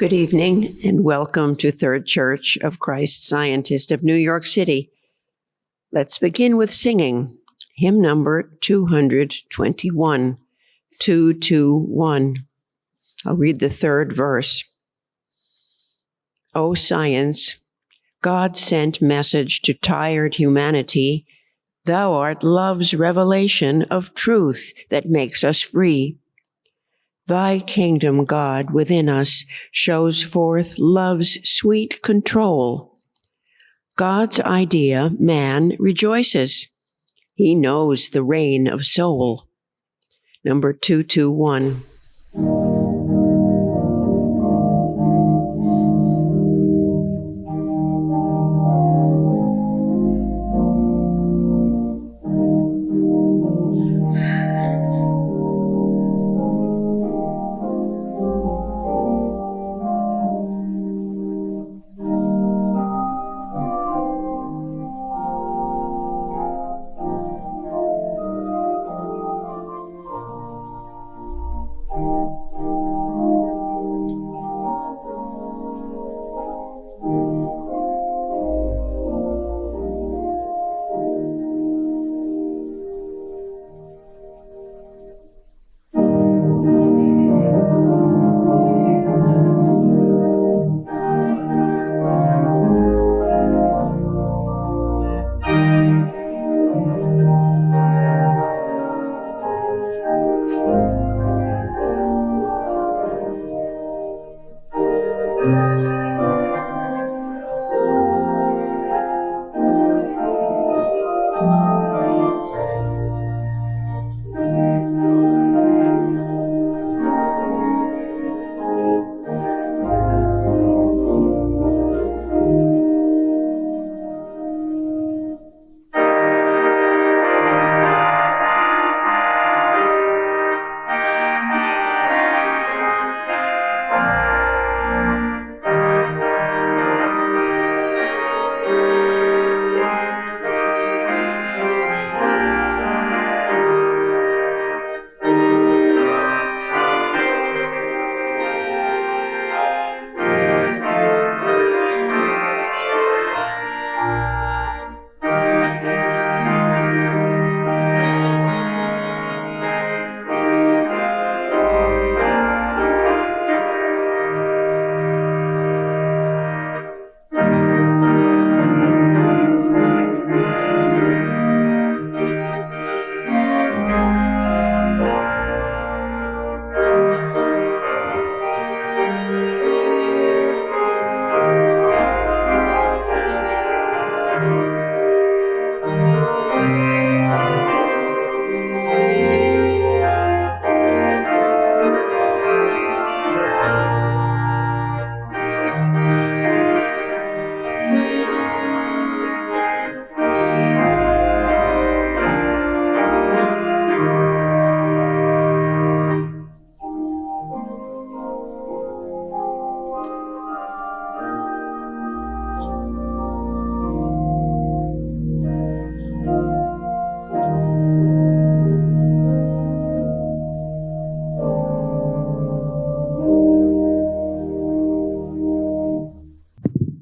Good evening and welcome to Third Church of Christ Scientist of New York City. Let's begin with singing hymn number 221, 221. I'll read the third verse. O science, God sent message to tired humanity. Thou art love's revelation of truth that makes us free. Thy kingdom, God, within us shows forth love's sweet control. God's idea, man rejoices. He knows the reign of soul. Number 221.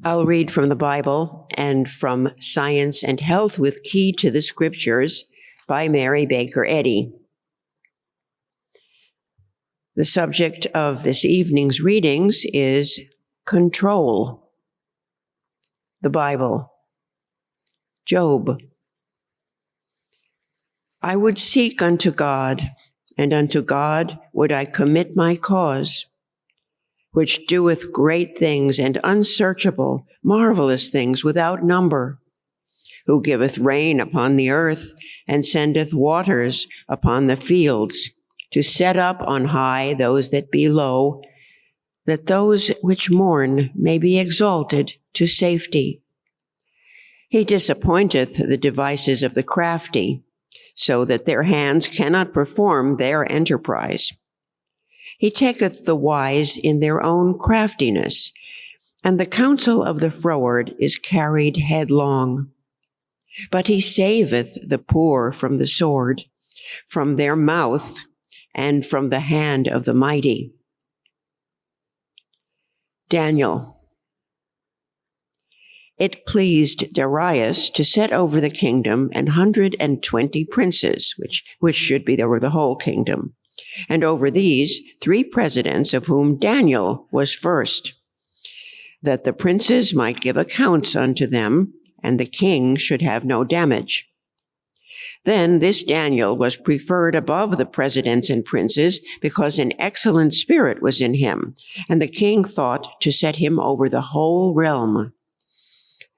I'll read from the Bible and from Science and Health with Key to the Scriptures by Mary Baker Eddy. The subject of this evening's readings is control. The Bible. Job. I would seek unto God, and unto God would I commit my cause, which doeth great things and unsearchable, marvelous things without number, who giveth rain upon the earth, and sendeth waters upon the fields, to set up on high those that be low, that those which mourn may be exalted to safety. He disappointeth the devices of the crafty, so that their hands cannot perform their enterprise. He taketh the wise in their own craftiness, and the counsel of the froward is carried headlong. But he saveth the poor from the sword, from their mouth, and from the hand of the mighty. Daniel. It pleased Darius to set over the kingdom 120 princes, which should be over the whole kingdom, and over these 3 presidents, of whom Daniel was first, that the princes might give accounts unto them, and the king should have no damage. Then this Daniel was preferred above the presidents and princes, because an excellent spirit was in him, and the king thought to set him over the whole realm.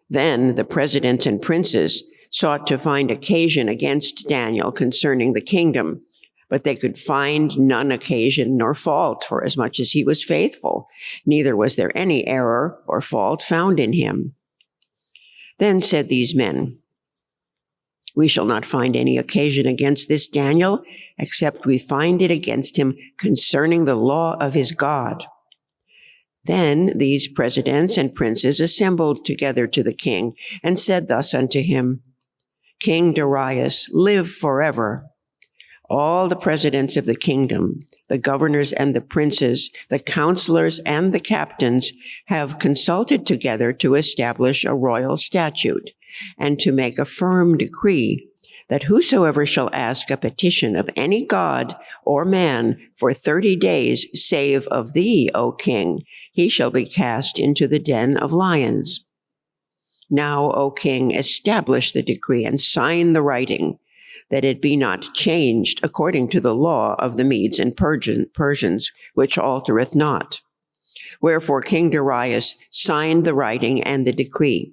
Then the presidents and princes sought to find occasion against Daniel concerning the kingdom, but they could find none occasion nor fault, for as much as he was faithful, neither was there any error or fault found in him. Then said these men, We shall not find any occasion against this Daniel, except we find it against him concerning the law of his God. Then these presidents and princes assembled together to the king, and said thus unto him, King Darius, live forever. All the presidents of the kingdom, the governors and the princes, the counselors and the captains, have consulted together to establish a royal statute, and to make a firm decree, that whosoever shall ask a petition of any god or man for 30 days, save of thee, O king, he shall be cast into the den of lions. Now, O king, establish the decree and sign the writing, that it be not changed according to the law of the Medes and Persians, which altereth not. Wherefore King Darius signed the writing and the decree.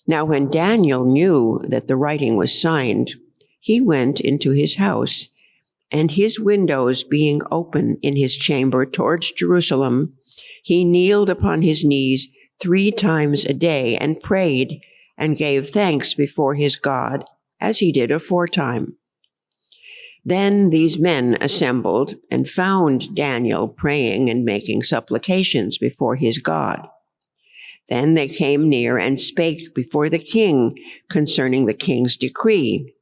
Now when Daniel knew that the writing was signed, he went into his house, and his windows being open in his chamber towards Jerusalem, he kneeled upon his knees 3 times a day and prayed and gave thanks before his God, as he did aforetime. Then these men assembled and found Daniel praying and making supplications before his God. Then they came near and spake before the king concerning the king's decree.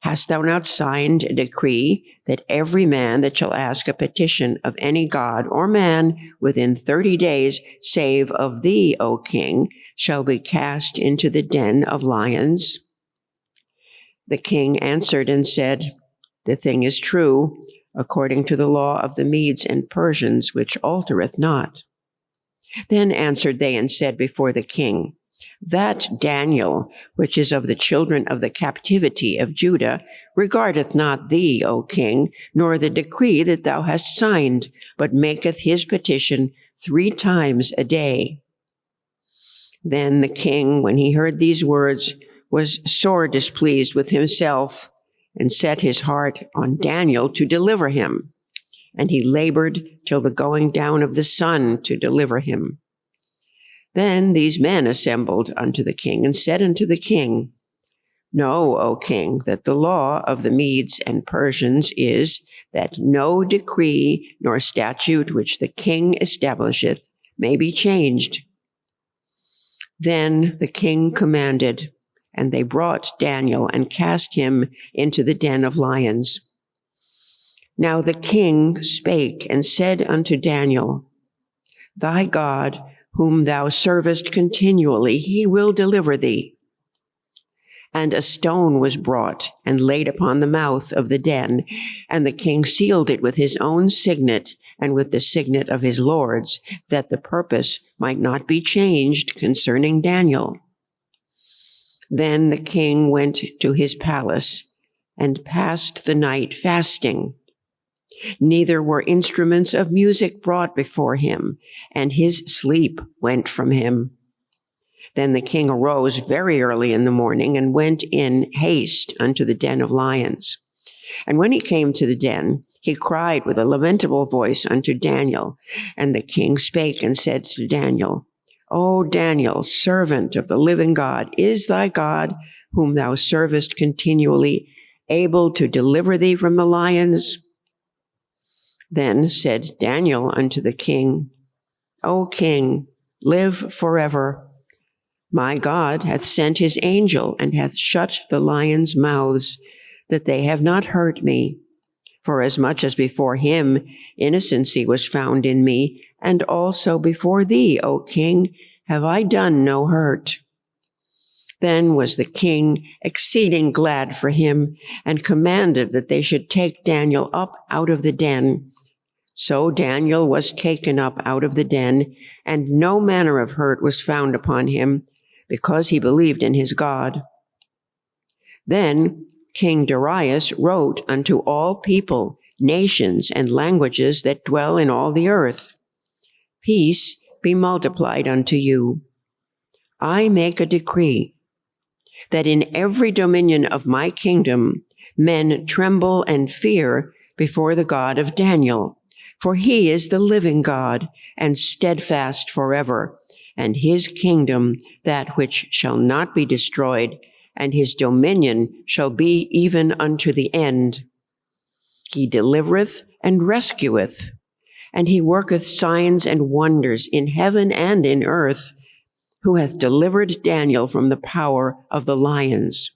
Hast thou not signed a decree that every man that shall ask a petition of any god or man within 30 days, save of thee, O king, shall be cast into the den of lions? The king answered and said, The thing is true, according to the law of the Medes and Persians, which altereth not. Then answered they and said before the king, That Daniel, which is of the children of the captivity of Judah, regardeth not thee, O king, nor the decree that thou hast signed, but maketh his petition 3 times a day. Then the king, when he heard these words, was sore displeased with himself, and set his heart on Daniel to deliver him. And he labored till the going down of the sun to deliver him. Then these men assembled unto the king, and said unto the king, Know, O king, that the law of the Medes and Persians is, that no decree nor statute which the king establisheth may be changed. Then the king commanded, and they brought Daniel and cast him into the den of lions. Now the king spake and said unto Daniel, Thy God, whom thou servest continually, he will deliver thee. And a stone was brought and laid upon the mouth of the den, and the king sealed it with his own signet and with the signet of his lords, that the purpose might not be changed concerning Daniel. Then the king went to his palace and passed the night fasting. Neither were instruments of music brought before him, and his sleep went from him. Then the king arose very early in the morning and went in haste unto the den of lions. And when he came to the den, he cried with a lamentable voice unto Daniel. And the king spake and said to Daniel, O Daniel, servant of the living God, is thy God, whom thou servest continually, able to deliver thee from the lions? Then said Daniel unto the king, O king, live forever. My God hath sent his angel, and hath shut the lions' mouths, that they have not hurt me. For as much as before him innocency was found in me, and also before thee, O king, have I done no hurt. Then was the king exceeding glad for him, and commanded that they should take Daniel up out of the den. So Daniel was taken up out of the den, and no manner of hurt was found upon him, because he believed in his God. Then King Darius wrote unto all people, nations, and languages that dwell in all the earth, Peace be multiplied unto you. I make a decree, that in every dominion of my kingdom men tremble and fear before the God of Daniel, for he is the living God, and steadfast forever, and his kingdom that which shall not be destroyed, and his dominion shall be even unto the end. He delivereth and rescueth, and he worketh signs and wonders in heaven and in earth, who hath delivered Daniel from the power of the lions.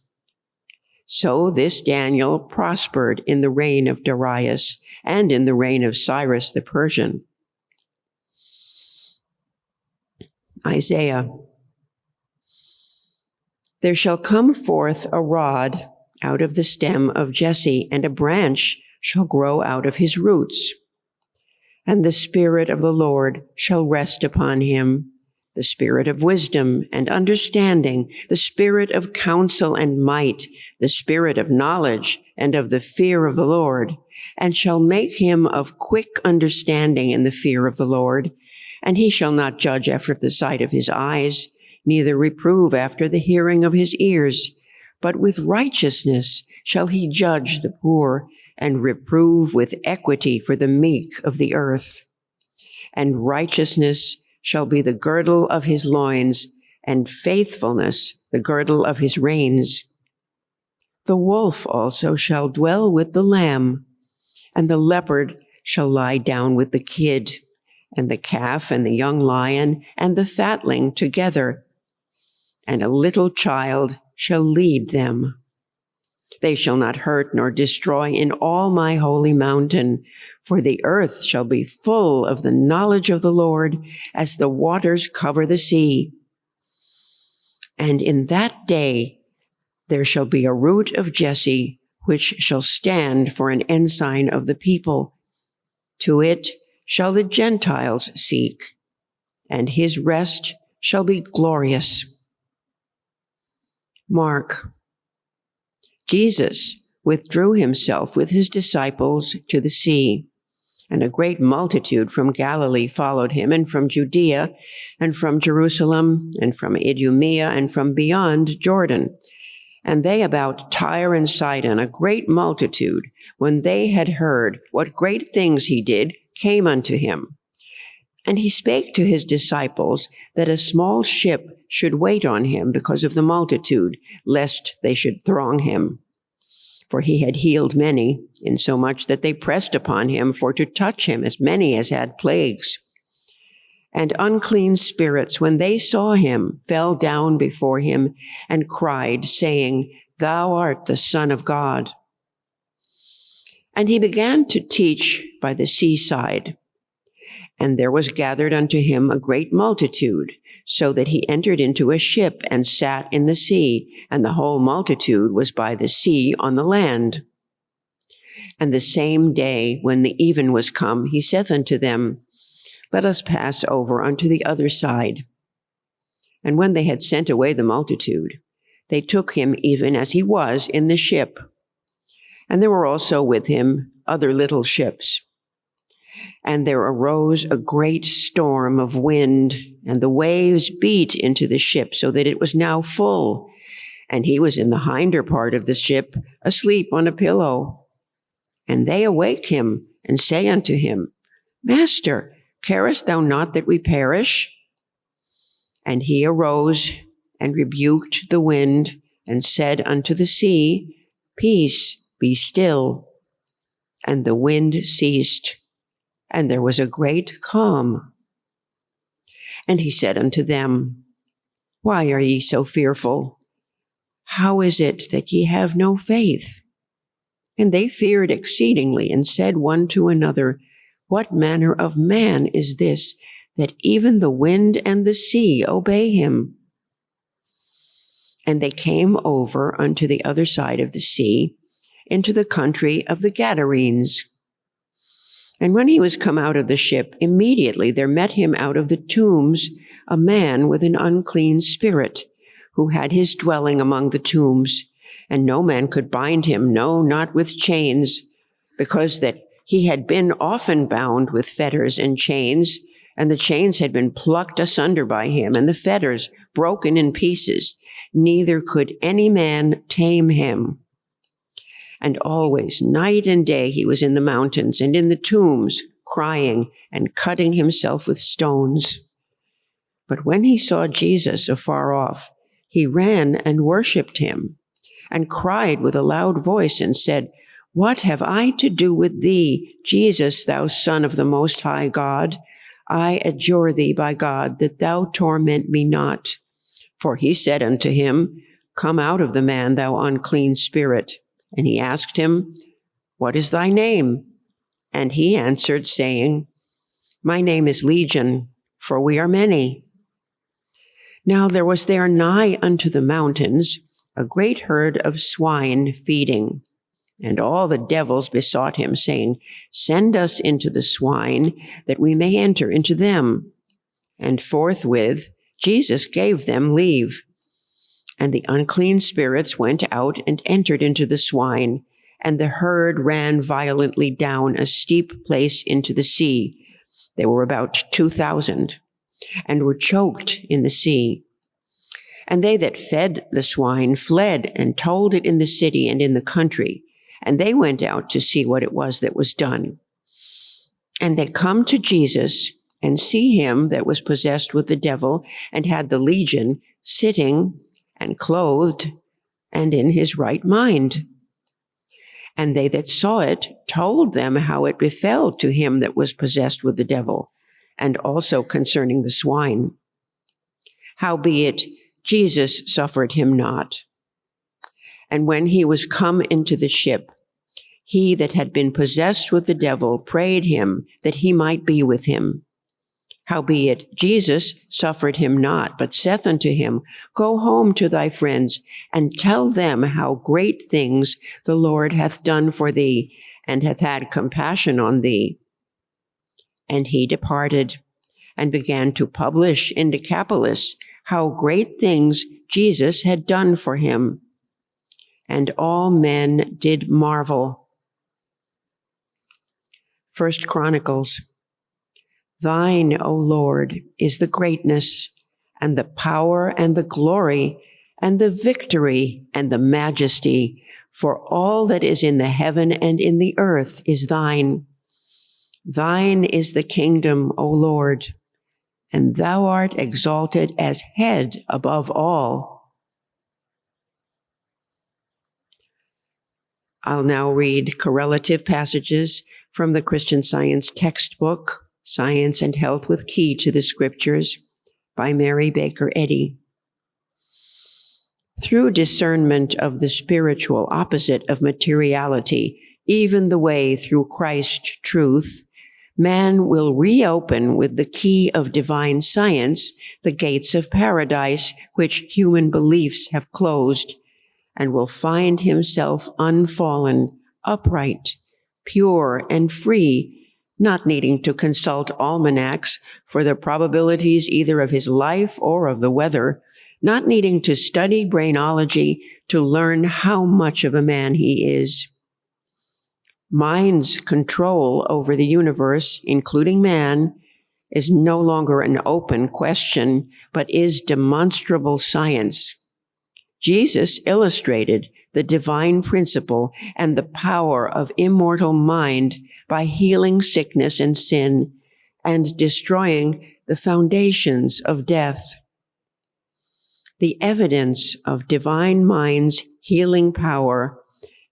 So this Daniel prospered in the reign of Darius and in the reign of Cyrus the Persian. Isaiah. There shall come forth a rod out of the stem of Jesse, and a branch shall grow out of his roots. And the Spirit of the Lord shall rest upon him, the Spirit of wisdom and understanding, the Spirit of counsel and might, the Spirit of knowledge and of the fear of the Lord, and shall make him of quick understanding in the fear of the Lord. And he shall not judge after the sight of his eyes, neither reprove after the hearing of his ears, but with righteousness shall he judge the poor, and reprove with equity for the meek of the earth. And righteousness shall be the girdle of his loins, and faithfulness the girdle of his reins. The wolf also shall dwell with the lamb, and the leopard shall lie down with the kid, and the calf and the young lion and the fatling together, and a little child shall lead them. They shall not hurt nor destroy in all my holy mountain, for the earth shall be full of the knowledge of the Lord, as the waters cover the sea. And in that day there shall be a root of Jesse, which shall stand for an ensign of the people. To it shall the Gentiles seek, and his rest shall be glorious. Mark. Jesus withdrew himself with his disciples to the sea, and a great multitude from Galilee followed him, and from Judea, and from Jerusalem, and from Idumea, and from beyond Jordan. And they about Tyre and Sidon, a great multitude, when they had heard what great things he did, came unto him. And he spake to his disciples that a small ship should wait on him because of the multitude, lest they should throng him. For he had healed many, insomuch that they pressed upon him for to touch him, as many as had plagues. And unclean spirits, when they saw him, fell down before him and cried, saying, Thou art the Son of God. And he began to teach by the seaside. And there was gathered unto him a great multitude, so that he entered into a ship and sat in the sea, and the whole multitude was by the sea on the land. And the same day, when the even was come, he saith unto them, Let us pass over unto the other side. And when they had sent away the multitude, they took him even as he was in the ship. And there were also with him other little ships. And there arose a great storm of wind, and the waves beat into the ship, so that it was now full. And he was in the hinder part of the ship, asleep on a pillow. And they awake him, and say unto him, Master, carest thou not that we perish? And he arose, and rebuked the wind, and said unto the sea, Peace, be still. And the wind ceased, and there was a great calm. And he said unto them, Why are ye so fearful? How is it that ye have no faith? And they feared exceedingly, and said one to another, What manner of man is this, that even the wind and the sea obey him? And they came over unto the other side of the sea, into the country of the Gadarenes. And when he was come out of the ship, immediately there met him out of the tombs a man with an unclean spirit, who had his dwelling among the tombs, and no man could bind him, no, not with chains, because that he had been often bound with fetters and chains, and the chains had been plucked asunder by him, and the fetters broken in pieces. Neither could any man tame him. And always, night and day, he was in the mountains and in the tombs, crying and cutting himself with stones. But when he saw Jesus afar off, he ran and worshipped him, and cried with a loud voice, and said, What have I to do with thee, Jesus, thou Son of the Most High God? I adjure thee by God, that thou torment me not. For he said unto him, Come out of the man, thou unclean spirit. And he asked him, What is thy name? And he answered, saying, My name is Legion, for we are many. Now there was there nigh unto the mountains a great herd of swine feeding. And all the devils besought him, saying, Send us into the swine, that we may enter into them. And forthwith Jesus gave them leave. And the unclean spirits went out and entered into the swine, and the herd ran violently down a steep place into the sea. They were about 2,000, and were choked in the sea. And they that fed the swine fled and told it in the city and in the country. And they went out to see what it was that was done. And they come to Jesus, and see him that was possessed with the devil, and had the legion, sitting and clothed, and in his right mind. And they that saw it told them how it befell to him that was possessed with the devil, and also concerning the swine. Howbeit, Jesus suffered him not. And when he was come into the ship, he that had been possessed with the devil prayed him that he might be with him. Howbeit, Jesus suffered him not, but saith unto him, Go home to thy friends, and tell them how great things the Lord hath done for thee, and hath had compassion on thee. And he departed, and began to publish in Decapolis how great things Jesus had done for him. And all men did marvel. 1 Chronicles. Thine, O Lord, is the greatness, and the power, and the glory, and the victory, and the majesty, for all that is in the heaven and in the earth is thine. Thine is the kingdom, O Lord, and thou art exalted as head above all. I'll now read correlative passages from the Christian Science textbook, Science and Health with Key to the Scriptures, by Mary Baker Eddy. Through discernment of the spiritual opposite of materiality, even the way through Christ's truth, man will reopen with the key of divine science the gates of paradise which human beliefs have closed, and will find himself unfallen, upright, pure, and free, not needing to consult almanacs for the probabilities either of his life or of the weather, not needing to study brainology to learn how much of a man he is. Mind's control over the universe, including man, is no longer an open question, but is demonstrable science. Jesus illustrated the divine principle and the power of immortal mind by healing sickness and sin and destroying the foundations of death. The evidence of divine mind's healing power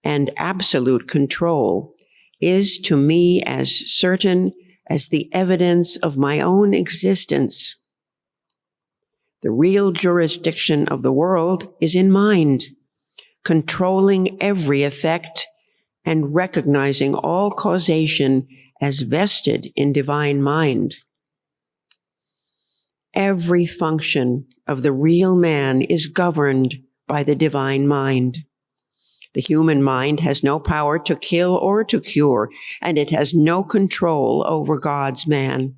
and absolute control is to me as certain as the evidence of my own existence. The real jurisdiction of the world is in mind, controlling every effect and recognizing all causation as vested in divine mind. Every function of the real man is governed by the divine mind. The human mind has no power to kill or to cure, and it has no control over God's man.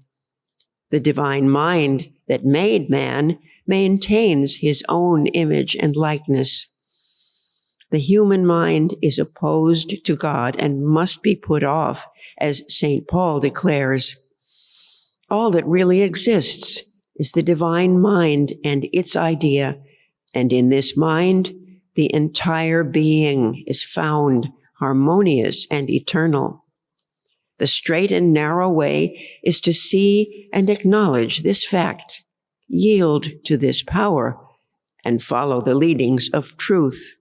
The divine mind that made man maintains his own image and likeness. The human mind is opposed to God and must be put off, as St. Paul declares. All that really exists is the divine mind and its idea, and in this mind, the entire being is found harmonious and eternal. The straight and narrow way is to see and acknowledge this fact, yield to this power, and follow the leadings of truth.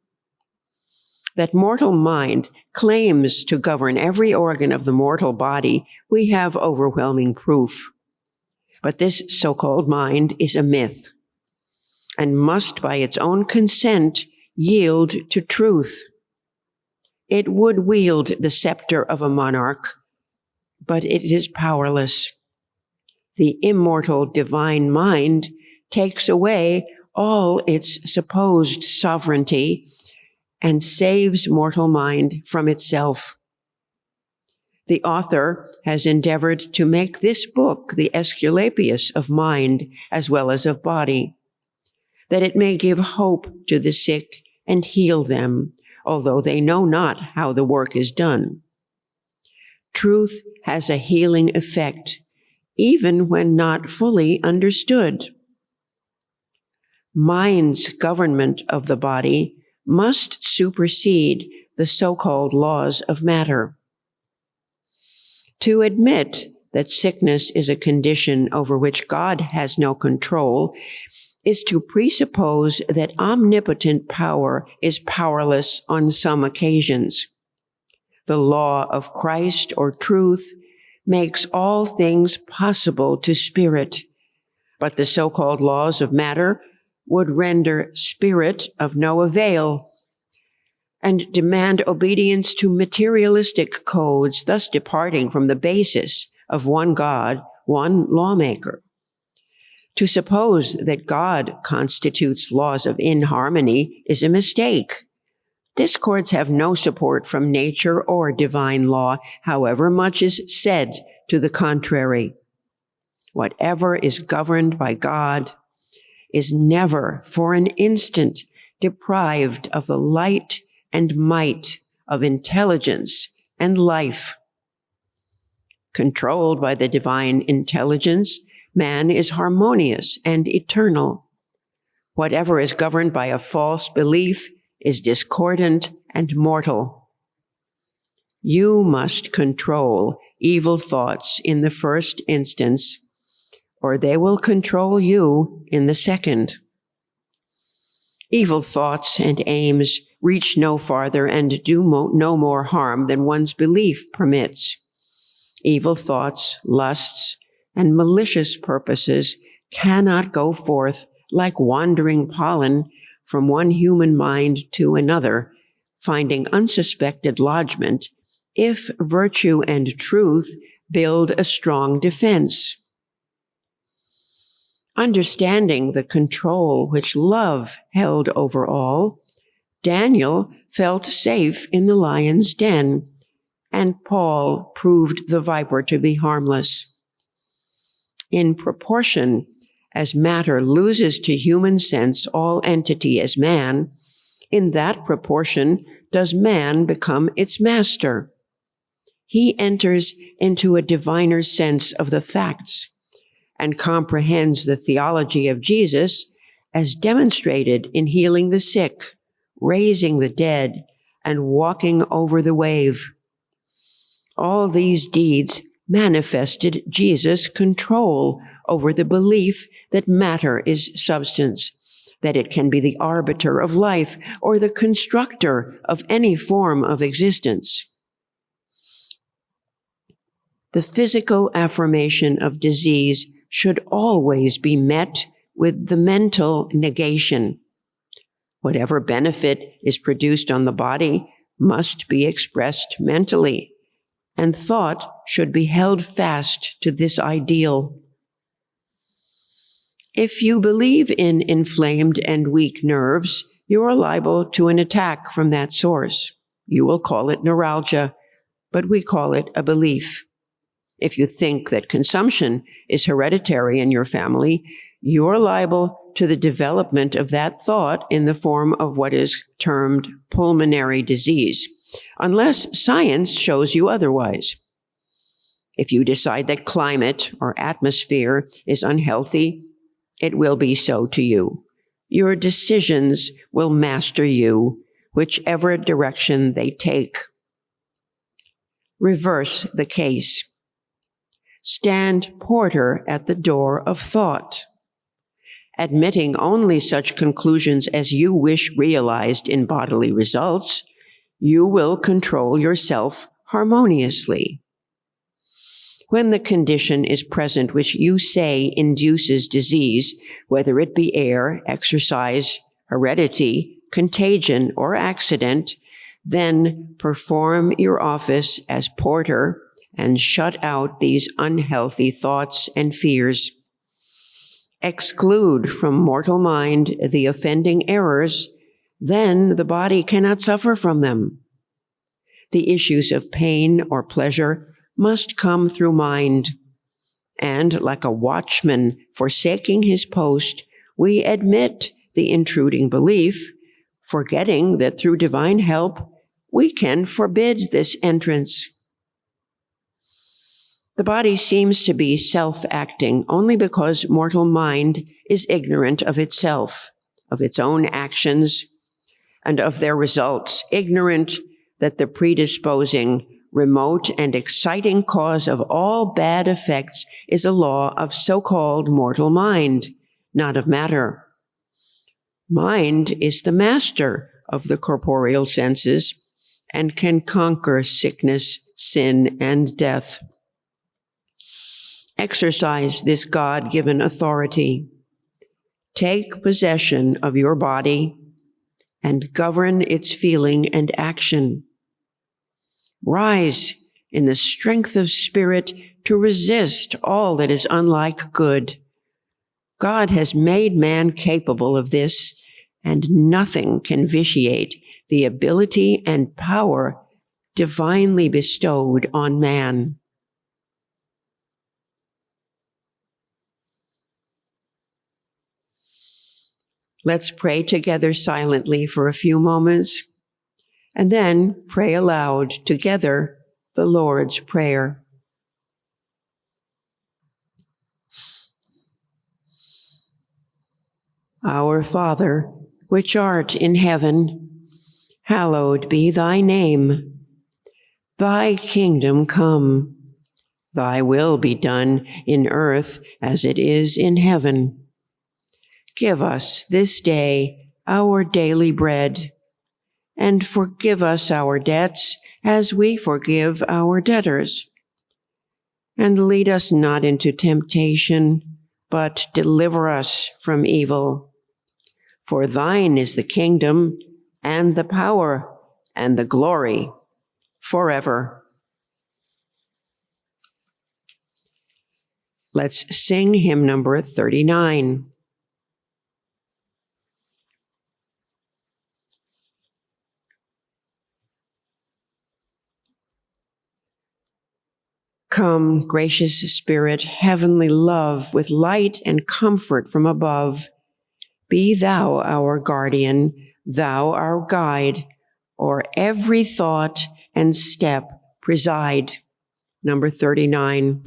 That mortal mind claims to govern every organ of the mortal body, we have overwhelming proof. But this so-called mind is a myth, and must by its own consent yield to truth. It would wield the scepter of a monarch, but it is powerless. The immortal divine mind takes away all its supposed sovereignty and saves mortal mind from itself. The author has endeavored to make this book the Aesculapius of mind as well as of body, that it may give hope to the sick and heal them, although they know not how the work is done. Truth has a healing effect, even when not fully understood. Mind's government of the body must supersede the so-called laws of matter. To admit that sickness is a condition over which God has no control is to presuppose that omnipotent power is powerless on some occasions. The law of Christ or truth makes all things possible to spirit, but the so-called laws of matter would render spirit of no avail and demand obedience to materialistic codes, thus departing from the basis of one God, one lawmaker. To suppose that God constitutes laws of inharmony is a mistake. Discords have no support from nature or divine law, however much is said to the contrary. Whatever is governed by God is never for an instant deprived of the light and might of intelligence and life. Controlled by the divine intelligence, man is harmonious and eternal. Whatever is governed by a false belief is discordant and mortal. You must control evil thoughts in the first instance, or they will control you in the second. Evil thoughts and aims reach no farther and do no more harm than one's belief permits. Evil thoughts, lusts, and malicious purposes cannot go forth like wandering pollen from one human mind to another, finding unsuspected lodgment, if virtue and truth build a strong defense. Understanding the control which love held over all, Daniel felt safe in the lion's den, and Paul proved the viper to be harmless. In proportion as matter loses to human sense all entity as man, in that proportion does man become its master. He enters into a diviner sense of the facts and comprehends the theology of Jesus as demonstrated in healing the sick, raising the dead, and walking over the wave. All these deeds manifested Jesus' control over the belief that matter is substance, that it can be the arbiter of life or the constructor of any form of existence. The physical affirmation of disease should always be met with the mental negation. Whatever benefit is produced on the body must be expressed mentally, and thought should be held fast to this ideal. If you believe in inflamed and weak nerves, you are liable to an attack from that source. You will call it neuralgia, but we call it a belief. If you think that consumption is hereditary in your family, you are liable to the development of that thought in the form of what is termed pulmonary disease, unless science shows you otherwise. If you decide that climate or atmosphere is unhealthy, it will be so to you. Your decisions will master you, whichever direction they take. Reverse the case. Stand porter at the door of thought. Admitting only such conclusions as you wish realized in bodily results, you will control yourself harmoniously. When the condition is present which you say induces disease, whether it be air, exercise, heredity, contagion, or accident, then perform your office as porter and shut out these unhealthy thoughts and fears. Exclude from mortal mind the offending errors, then the body cannot suffer from them. The issues of pain or pleasure must come through mind, and like a watchman forsaking his post, we admit the intruding belief, forgetting that through divine help we can forbid this entrance. The body seems to be self-acting only because mortal mind is ignorant of itself, of its own actions, and of their results, ignorant that the predisposing, remote, and exciting cause of all bad effects is a law of so-called mortal mind, not of matter. Mind is the master of the corporeal senses and can conquer sickness, sin, and death. Exercise this God-given authority. Take possession of your body and govern its feeling and action. Rise in the strength of spirit to resist all that is unlike good. God has made man capable of this, and nothing can vitiate the ability and power divinely bestowed on man. Let's pray together silently for a few moments, and then pray aloud together the Lord's Prayer. Our Father, which art in heaven, hallowed be thy name. Thy kingdom come. Thy will be done in earth as it is in heaven. Give us this day our daily bread, and forgive us our debts as we forgive our debtors. And lead us not into temptation, but deliver us from evil. For thine is the kingdom, and the power, and the glory, forever. Let's sing hymn number 39. Come, gracious Spirit, heavenly love, with light and comfort from above. Be thou our guardian, thou our guide, o'er every thought and step preside. Number 39.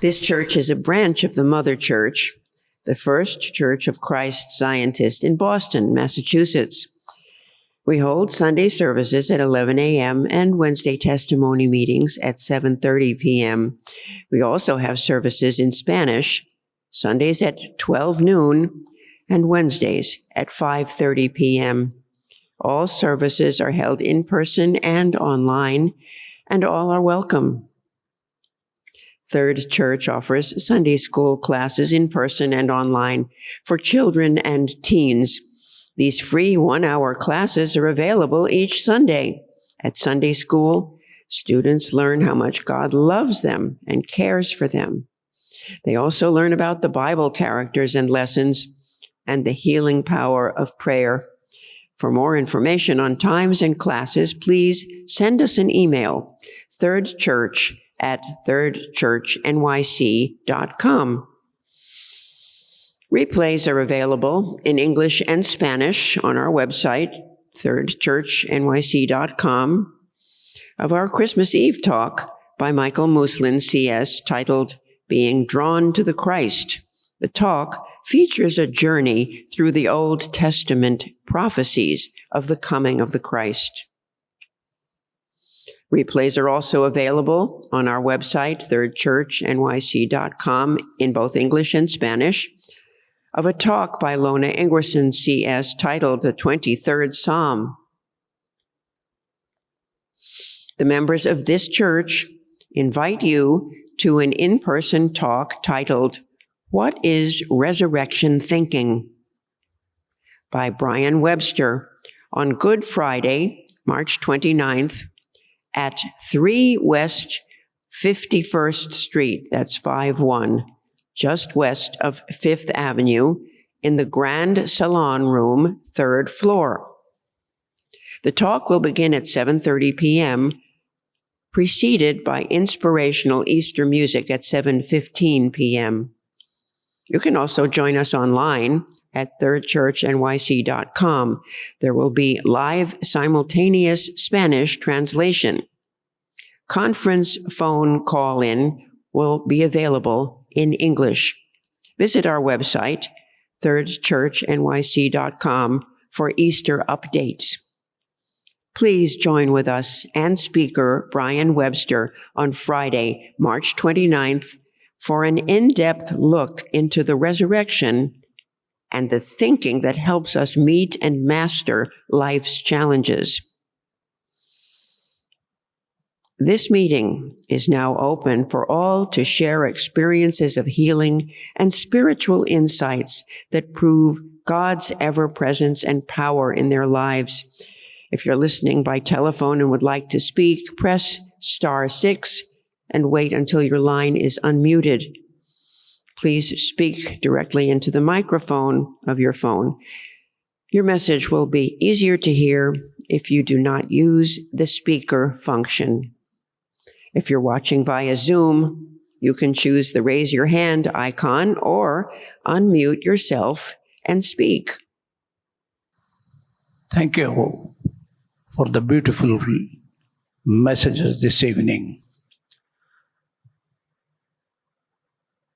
This church is a branch of the Mother Church, the First Church of Christ Scientist in Boston, Massachusetts. We hold Sunday services at 11 a.m. and Wednesday testimony meetings at 7:30 p.m. We also have services in Spanish, Sundays at 12 noon and Wednesdays at 5:30 p.m. All services are held in person and online, and all are welcome. Third Church offers Sunday school classes in person and online for children and teens. These free one-hour classes are available each Sunday. At Sunday school, students learn how much God loves them and cares for them. They also learn about the Bible characters and lessons and the healing power of prayer. For more information on times and classes, please send us an email, thirdchurch@thirdchurchnyc.com. Replays are available in English and Spanish on our website, thirdchurchnyc.com, of our Christmas Eve talk by Michael Muslin, CS, titled Being Drawn to the Christ. The talk features a journey through the Old Testament prophecies of the coming of the Christ. Replays are also available on our website, thirdchurchnyc.com, in both English and Spanish, of a talk by Lona Ingerson, CS, titled The 23rd Psalm. The members of this church invite you to an in-person talk titled, What is Resurrection Thinking? By Brian Webster on Good Friday, March 29th, at 3 West 51st Street, that's 5-1, just west of 5th Avenue, in the Grand Salon Room, 3rd floor. The talk will begin at 7:30 p.m., preceded by inspirational Easter music at 7:15 p.m. You can also join us online at thirdchurchnyc.com. There will be live simultaneous Spanish translation. Conference phone call-in will be available in English. Visit our website, thirdchurchnyc.com, for Easter updates. Please join with us and speaker Brian Webster on Friday, March 29th, for an in-depth look into the resurrection and the thinking that helps us meet and master life's challenges. This meeting is now open for all to share experiences of healing and spiritual insights that prove God's ever-presence and power in their lives. If you're listening by telephone and would like to speak, press *6 and wait until your line is unmuted. Please speak directly into the microphone of your phone. Your message will be easier to hear if you do not use the speaker function. If you're watching via Zoom, you can choose the raise your hand icon or unmute yourself and speak. Thank you for the beautiful messages this evening.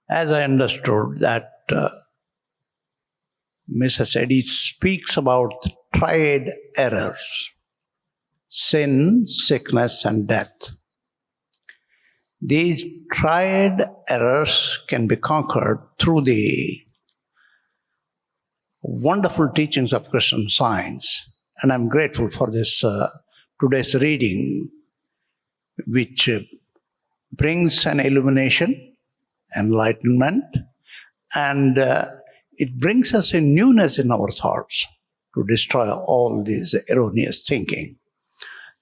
As I understood that Mrs. Eddy speaks about triad errors: sin, sickness, and death. These triad errors can be conquered through the wonderful teachings of Christian Science. And I'm grateful for this today's reading, which brings an illumination, enlightenment, and it brings us a newness in our thoughts to destroy all this erroneous thinking.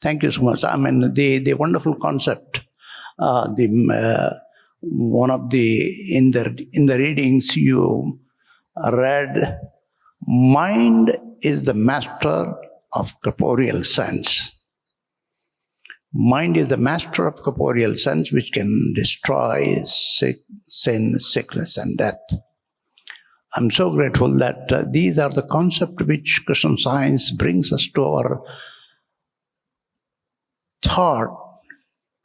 Thank you so much. I mean, the wonderful concept, one of the in the readings you read, mind is the master of corporeal sense. Mind is the master of corporeal sense, which can destroy sin, sickness, and death. I'm so grateful that these are the concepts which Christian Science brings us to our thought,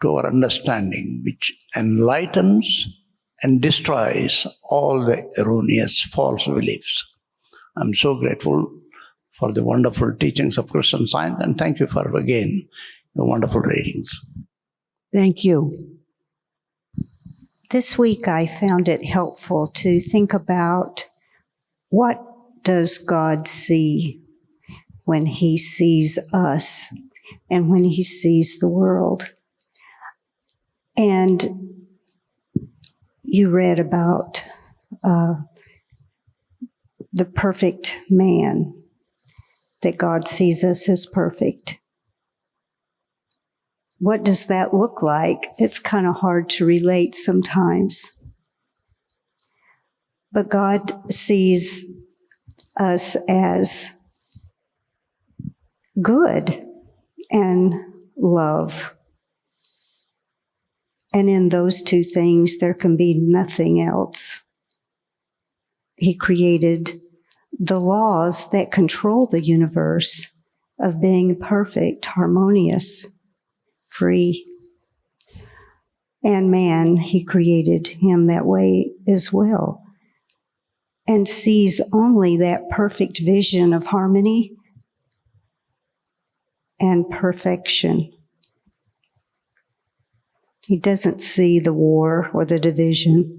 to our understanding, which enlightens and destroys all the erroneous false beliefs. I'm so grateful for the wonderful teachings of Christian Science, and thank you for, again, the wonderful readings. Thank you. This week I found it helpful to think about what does God see when He sees us and when He sees the world. And you read about the perfect man, that God sees us as perfect. What does that look like? It's kind of hard to relate sometimes. But God sees us as good and love. And in those two things, there can be nothing else. He created the laws that control the universe of being perfect, harmonious, free. And man, He created him that way as well, and sees only that perfect vision of harmony and perfection. He doesn't see the war or the division.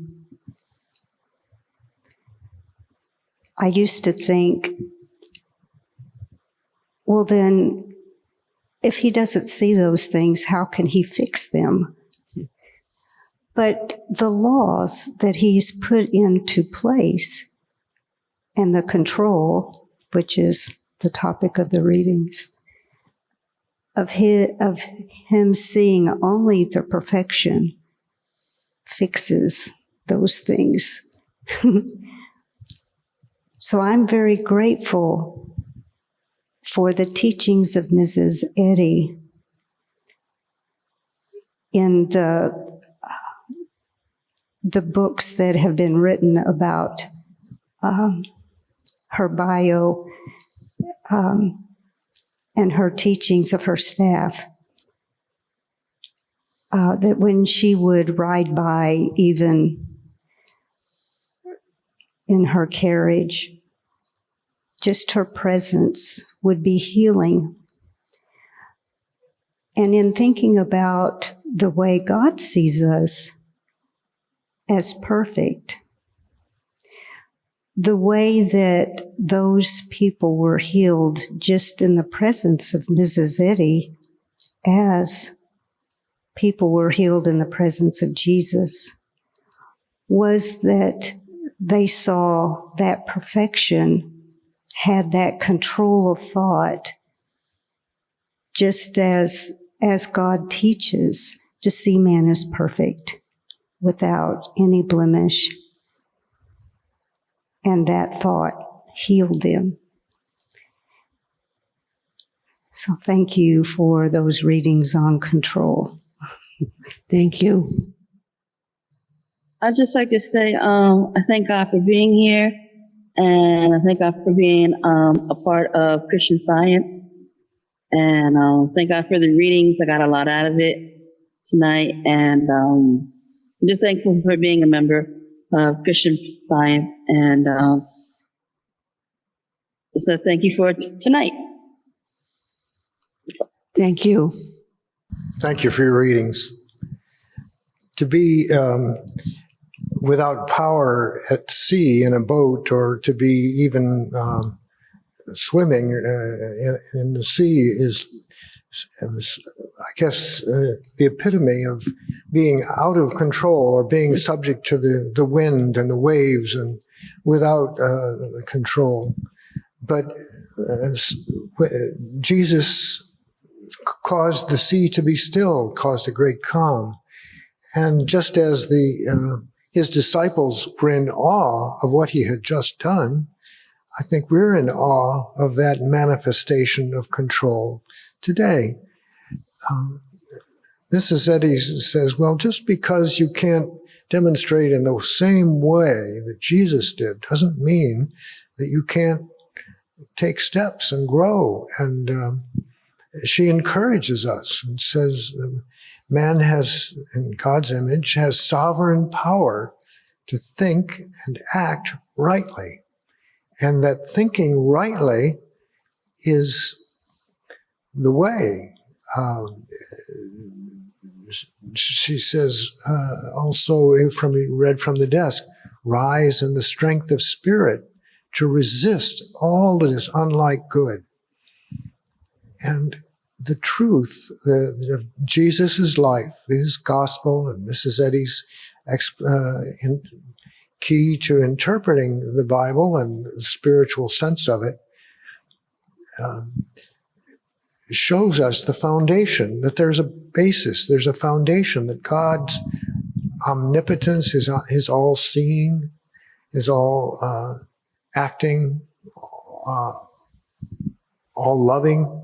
I used to think, well then, if He doesn't see those things, how can He fix them? But the laws that He's put into place and the control, which is the topic of the readings, of Him seeing only the perfection, fixes those things. So I'm very grateful for the teachings of Mrs. Eddy in the books that have been written about her bio and her teachings of her staff. That when she would ride by, even in her carriage, just her presence would be healing. And in thinking about the way God sees us as perfect, the way that those people were healed just in the presence of Mrs. Eddy, as people were healed in the presence of Jesus, was that they saw that perfection, had that control of thought, just as God teaches to see man as perfect, without any blemish. And that thought healed them. So thank you for those readings on control. Thank you. I'd just like to say, I thank God for being here, and I thank God for being a part of Christian Science, and thank God for the readings. I got a lot out of it tonight, and I'm just thankful for being a member of Christian Science, and so thank you for tonight. Thank you. Thank you for your readings. To be without power at sea in a boat, or to be even swimming in the sea is, I guess, the epitome of being out of control, or being subject to the wind and the waves and without control. But Jesus caused the sea to be still, caused a great calm. And just as his disciples were in awe of what he had just done, I think we're in awe of that manifestation of control today. Mrs. Eddy says, well, just because you can't demonstrate in the same way that Jesus did doesn't mean that you can't take steps and grow. And she encourages us and says, man has, in God's image, has sovereign power to think and act rightly. And that thinking rightly is the way. She says, also read from the desk, rise in the strength of spirit to resist all that is unlike good. And the truth of Jesus' life, his gospel, and Mrs. Eddy's key to interpreting the Bible and the spiritual sense of it, shows us the foundation, that there's a basis, there's a foundation, that God's omnipotence, his all-seeing, his all-acting, all-loving.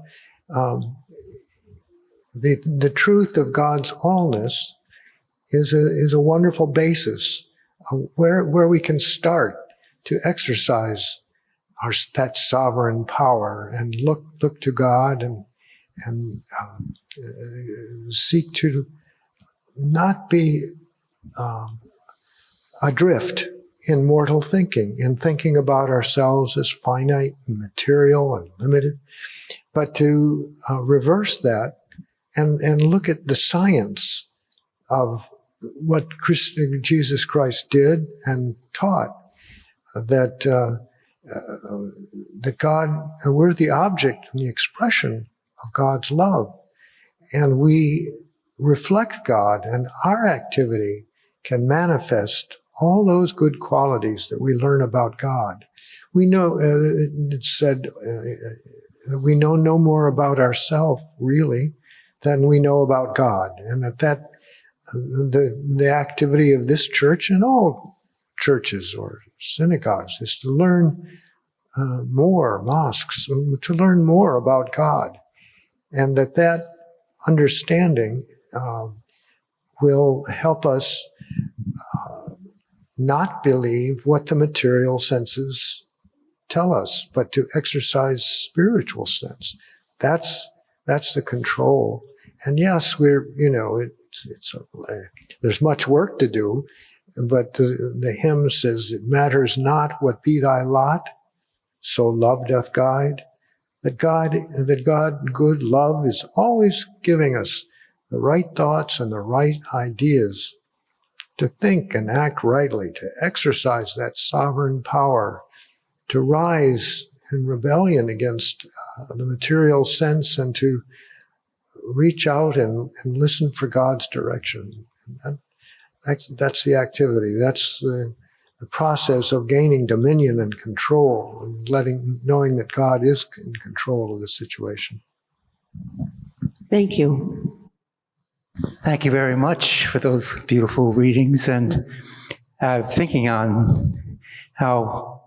The truth of God's allness is a wonderful basis where we can start to exercise that sovereign power and look to God and seek to not be adrift in mortal thinking, in thinking about ourselves as finite and material and limited, but to reverse that and look at the science of what Jesus Christ did and taught, that God, we're the object and the expression of God's love, and we reflect God, and our activity can manifest all those good qualities that we learn about God. We know, it's said, that we know no more about ourselves, really, than we know about God, and that the activity of this church and all churches or synagogues is to learn more mosques, to learn more about God, and that understanding will help us not believe what the material senses tell us, but to exercise spiritual sense. That's the control. And yes, there's much work to do, but the hymn says, "It matters not what be thy lot, so love doth guide." That God, good love, is always giving us the right thoughts and the right ideas to think and act rightly, to exercise that sovereign power, to rise in rebellion against the material sense, and to reach out and listen for God's direction. And that's the activity. That's the process of gaining dominion and control, and knowing that God is in control of the situation. Thank you. Thank you very much for those beautiful readings, and thinking on how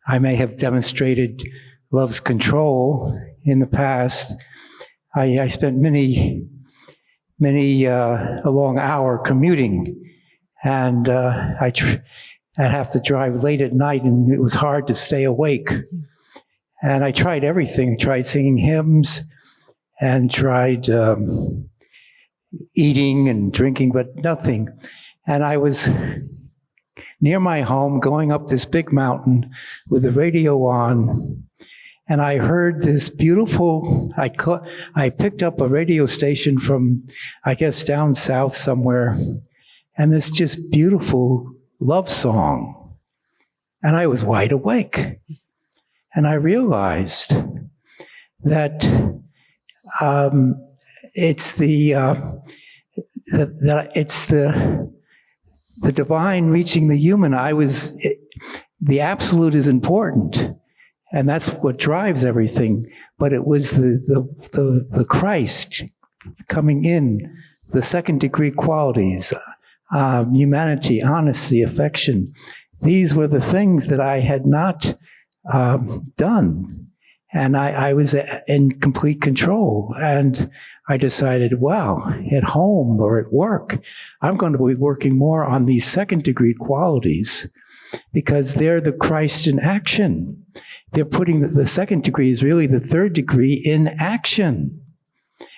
I may have demonstrated love's control in the past. I spent many a long hour commuting, and I'd have to drive late at night, and it was hard to stay awake. And I tried everything. I tried singing hymns and tried eating and drinking, but nothing. And I was near my home going up this big mountain with the radio on, and I heard this beautiful, I picked up a radio station from, I guess, down south somewhere, and this just beautiful love song. And I was wide awake. And I realized that it's the divine reaching the human. The absolute is important, and that's what drives everything. But it was the Christ coming in, the second degree qualities, humanity, honesty, affection. These were the things that I had not done. And I was in complete control. And I decided, wow, at home or at work, I'm going to be working more on these second degree qualities, because they're the Christ in action. They're putting the second degree is really the third degree in action.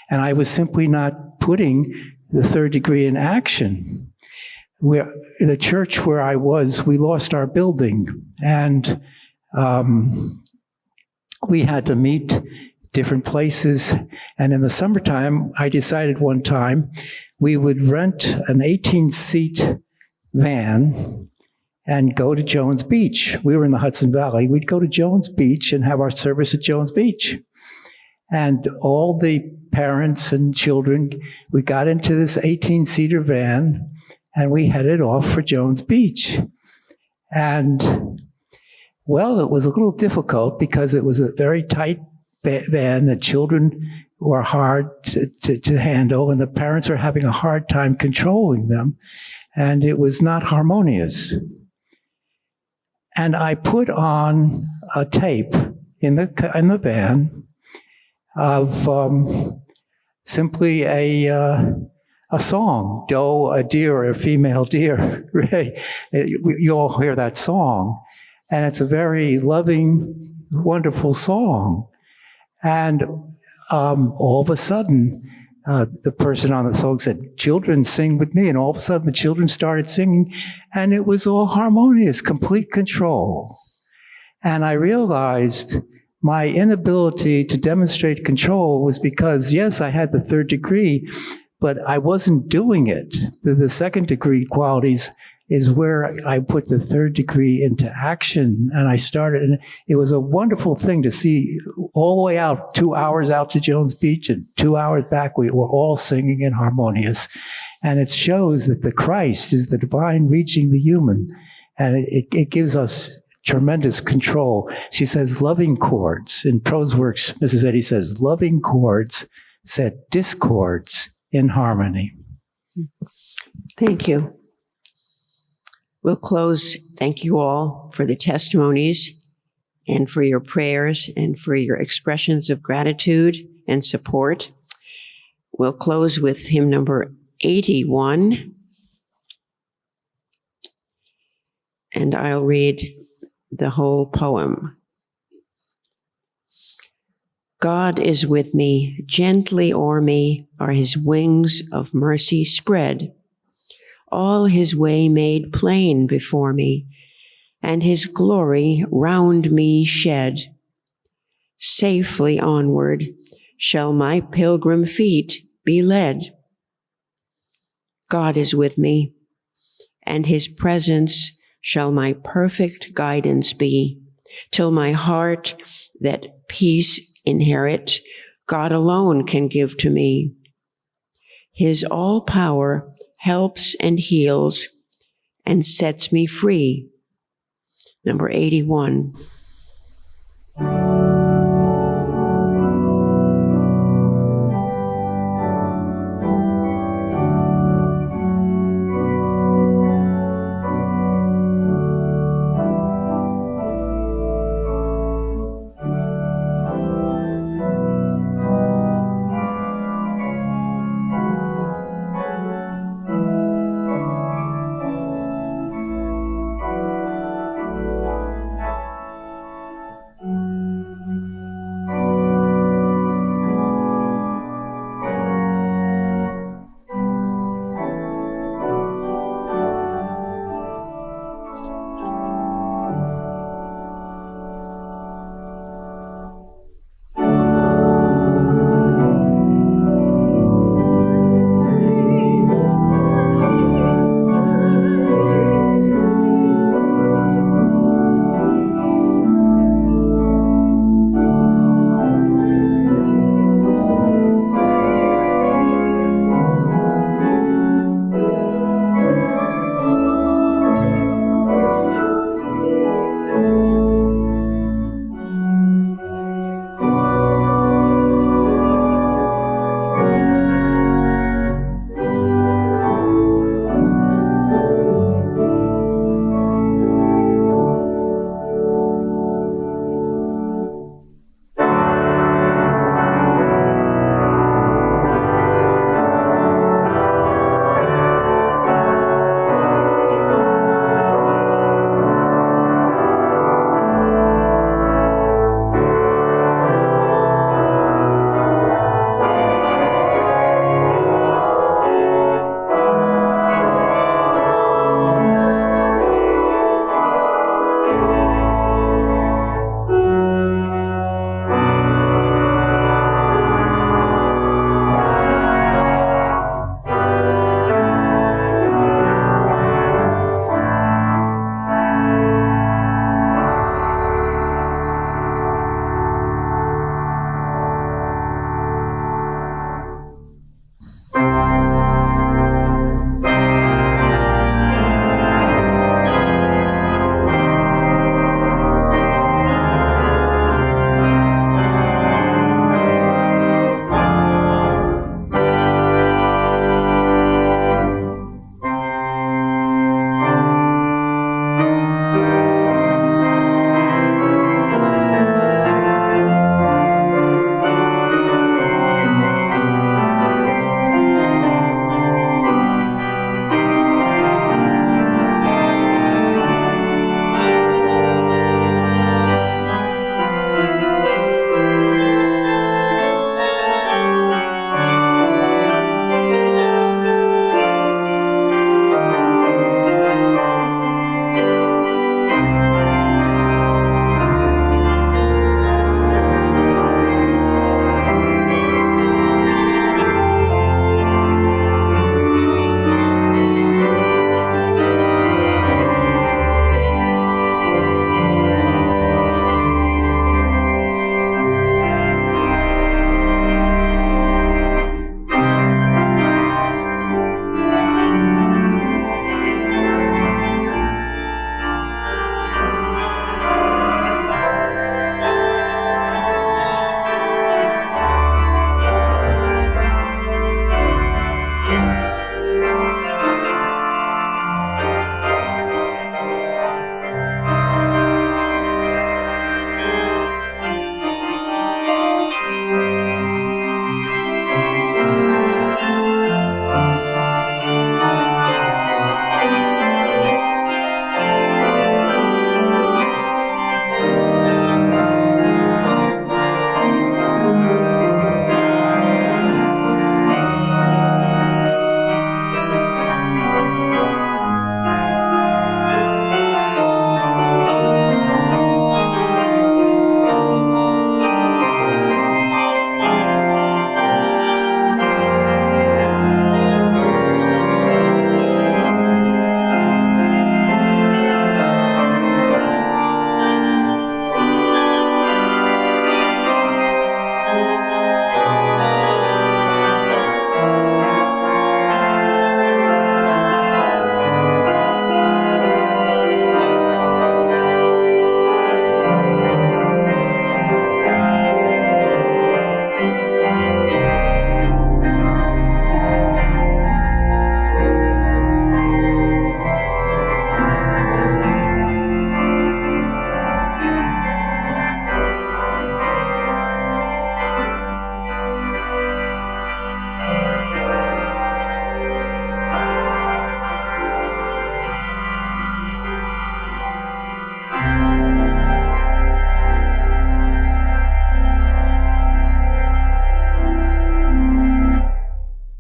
And I was simply not putting the third degree in action. The church where I was, we lost our building, and we had to meet different places. And in the summertime, I decided one time we would rent an 18-seat van and go to Jones Beach. We were in the Hudson Valley. We'd go to Jones Beach and have our service at Jones Beach. And all the parents and children, we got into this 18-seater van and we headed off for Jones Beach. And well, it was a little difficult because it was a very tight van. The children were hard to handle, and the parents were having a hard time controlling them, and it was not harmonious. And I put on a tape in the van of simply a song, doe, a deer, or a female deer. You all hear that song. And it's a very loving, wonderful song. And all of a sudden, the person on the song said, "Children, sing with me." And all of a sudden, the children started singing, and it was all harmonious, complete control. And I realized my inability to demonstrate control was because, yes, I had the third degree, but I wasn't doing it. The second degree qualities is where I put the third degree into action. And I started, and it was a wonderful thing to see all the way out, 2 hours out to Jones Beach and 2 hours back, we were all singing and harmonious. And it shows that the Christ is the divine reaching the human. And it gives us tremendous control. She says loving chords. In Prose Works, Mrs. Eddy says, loving chords set discords in harmony. Thank you. We'll close. Thank you all for the testimonies and for your prayers and for your expressions of gratitude and support. We'll close with hymn number 81. And I'll read the whole poem. God is with me, gently o'er me are his wings of mercy spread, all his way made plain before me, and his glory round me shed. Safely onward shall my pilgrim feet be led. God is with me, and his presence shall my perfect guidance be, till my heart that peace inherit, God alone can give to me. His all power helps and heals and sets me free. Number 81.